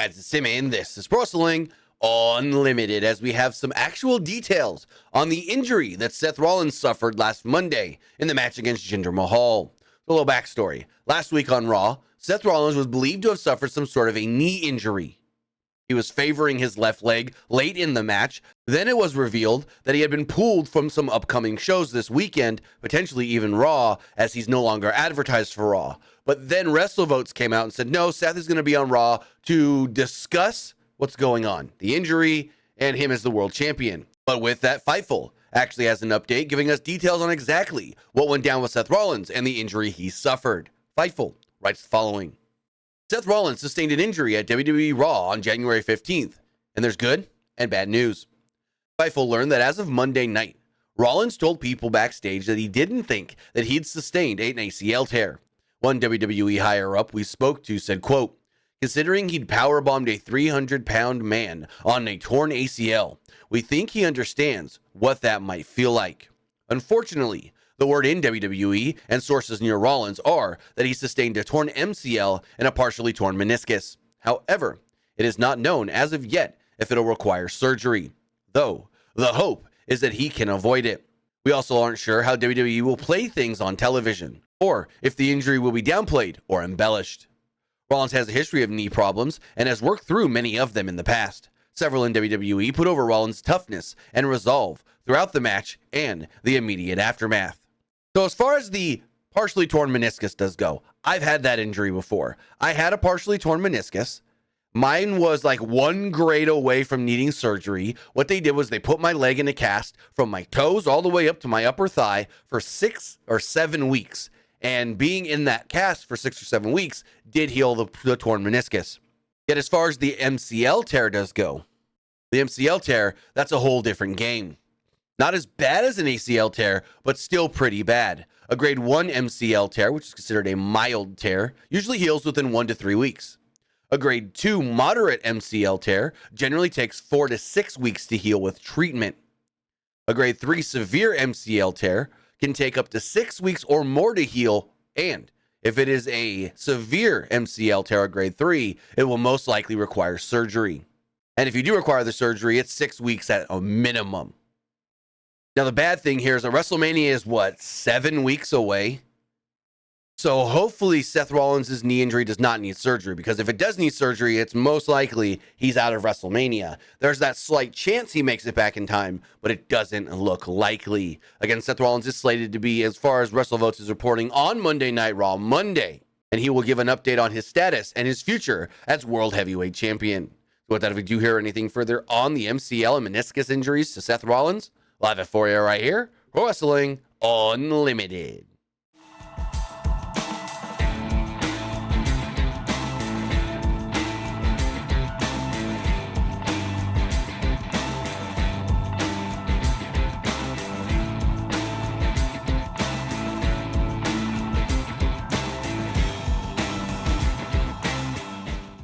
guys, it's Simmy, and this is Pro Wrestling Unlimited, as we have some actual details on the injury that Seth Rollins suffered last Monday in the match against Jinder Mahal. A little backstory. Last week on Raw, Seth Rollins was believed to have suffered some sort of a knee injury. He was favoring his left leg late in the match. Then it was revealed that he had been pulled from some upcoming shows this weekend, potentially even Raw, as he's no longer advertised for Raw. But then WrestleVotes came out and said, no, Seth is going to be on Raw to discuss what's going on, the injury, and him as the world champion. But with that, Fightful actually has an update giving us details on exactly what went down with Seth Rollins and the injury he suffered. Fightful writes the following. Seth Rollins sustained an injury at WWE Raw on January 15th, and there's good and bad news. Fightful learned that as of Monday night, Rollins told people backstage that he didn't think that he'd sustained an ACL tear. One WWE higher-up we spoke to said, quote, considering he'd powerbombed a 300-pound man on a torn ACL, we think he understands what that might feel like. Unfortunately, the word in WWE and sources near Rollins are that he sustained a torn MCL and a partially torn meniscus. However, it is not known as of yet if it'll require surgery, though the hope is that he can avoid it. We also aren't sure how WWE will play things on television, or if the injury will be downplayed or embellished. Rollins has a history of knee problems and has worked through many of them in the past. Several in WWE put over Rollins' toughness and resolve throughout the match and the immediate aftermath. So as far as the partially torn meniscus does go, I've had that injury before. I had a partially torn meniscus. Mine was like 1 grade away from needing surgery. What they did was they put my leg in a cast from my toes all the way up to my upper thigh for 6 or 7 weeks. And being in that cast for 6 or 7 weeks did heal the torn meniscus. Yet as far as the MCL tear does go, the MCL tear, that's a whole different game. Not as bad as an ACL tear, but still pretty bad. A grade 1 MCL tear, which is considered a mild tear, usually heals within 1 to 3 weeks. A grade 2 moderate MCL tear generally takes 4 to 6 weeks to heal with treatment. A grade 3 severe MCL tear can take up to 6 weeks or more to heal, and if it is a severe MCL tear, grade 3, it will most likely require surgery. And if you do require the surgery, it's 6 weeks at a minimum. Now, the bad thing here is that WrestleMania is, 7 weeks away? So hopefully Seth Rollins' knee injury does not need surgery, because if it does need surgery, it's most likely he's out of WrestleMania. There's that slight chance he makes it back in time, but it doesn't look likely. Again, Seth Rollins is slated to be, as far as WrestleVotes is reporting, on Monday Night Raw Monday, and he will give an update on his status and his future as World Heavyweight Champion. So with that, if you do hear anything further on the MCL and meniscus injuries to Seth Rollins, we'll have it for you right here. Pro Wrestling Unlimited.